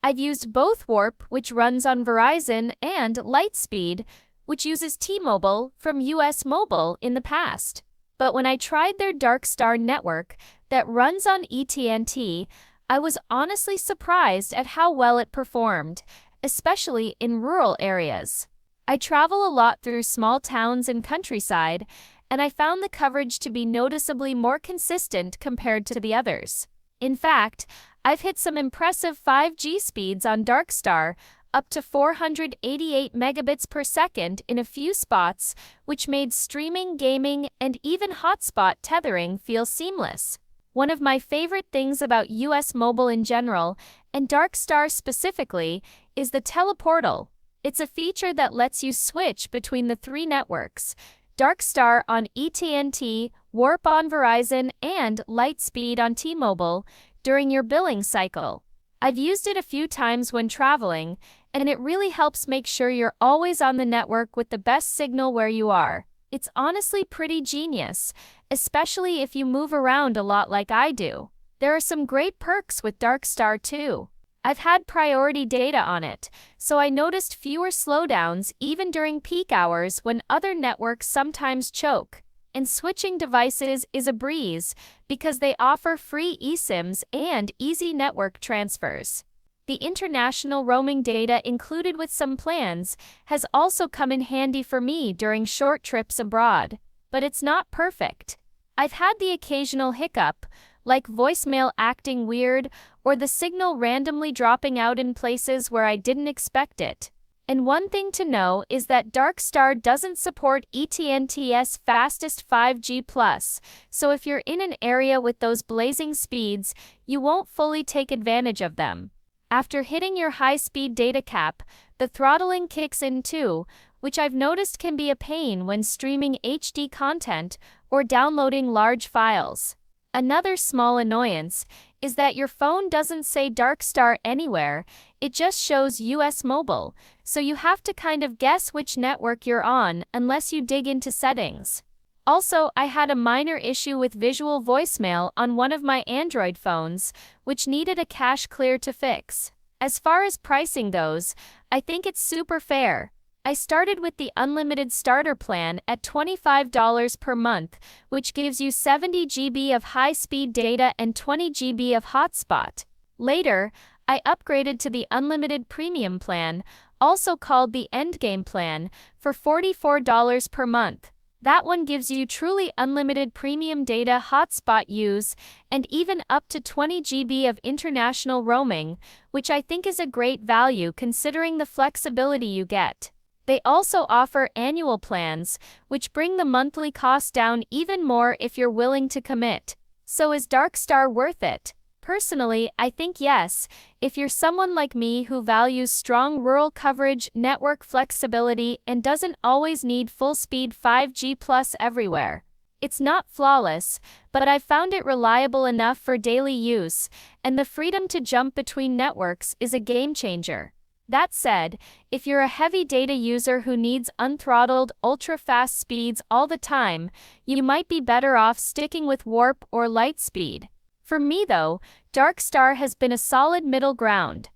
I've used both Warp, which runs on Verizon, and Lightspeed, which uses T-Mobile from US Mobile in the past. But when I tried their Darkstar network that runs on AT&T, I was honestly surprised at how well it performed, especially in rural areas. I travel a lot through small towns and countryside, and I found the coverage to be noticeably more consistent compared to the others. In fact, I've hit some impressive 5G speeds on Darkstar, up to 488 megabits per second in a few spots, which made streaming, gaming, and even hotspot tethering feel seamless. One of my favorite things about US Mobile in general, and Darkstar specifically, is the teleportal. It's a feature that lets you switch between the three networks: Darkstar on AT&T, Warp on Verizon, and Lightspeed on T-Mobile during your billing cycle. I've used it a few times when traveling, and it really helps make sure you're always on the network with the best signal where you are. It's honestly pretty genius, especially if you move around a lot like I do. There are some great perks with Darkstar too. I've had priority data on it, so I noticed fewer slowdowns even during peak hours when other networks sometimes choke. And switching devices is a breeze because they offer free eSIMs and easy network transfers. The international roaming data included with some plans has also come in handy for me during short trips abroad, but it's not perfect. I've had the occasional hiccup, like voicemail acting weird or the signal randomly dropping out in places where I didn't expect it. And one thing to know is that Darkstar doesn't support AT&T's fastest 5G+, so if you're in an area with those blazing speeds, you won't fully take advantage of them. After hitting your high-speed data cap, the throttling kicks in too, which I've noticed can be a pain when streaming HD content or downloading large files. Another small annoyance is that your phone doesn't say Darkstar anywhere, it just shows US Mobile, so you have to kind of guess which network you're on unless you dig into settings. Also, I had a minor issue with visual voicemail on one of my Android phones, which needed a cache clear to fix. As far as pricing goes, I think it's super fair. I started with the unlimited starter plan at $25 per month, which gives you 70 GB of high-speed data and 20 GB of hotspot. Later, I upgraded to the unlimited premium plan, also called the Endgame plan, for $44 per month. That one gives you truly unlimited premium data, hotspot use, and even up to 20 GB of international roaming, which I think is a great value considering the flexibility you get. They also offer annual plans, which bring the monthly cost down even more if you're willing to commit. So is Darkstar worth it? Personally, I think yes, if you're someone like me who values strong rural coverage, network flexibility, and doesn't always need full-speed 5G plus everywhere. It's not flawless, but I've found it reliable enough for daily use, and the freedom to jump between networks is a game changer. That said, if you're a heavy data user who needs unthrottled, ultra-fast speeds all the time, you might be better off sticking with Warp or Lightspeed. For me though, Darkstar has been a solid middle ground.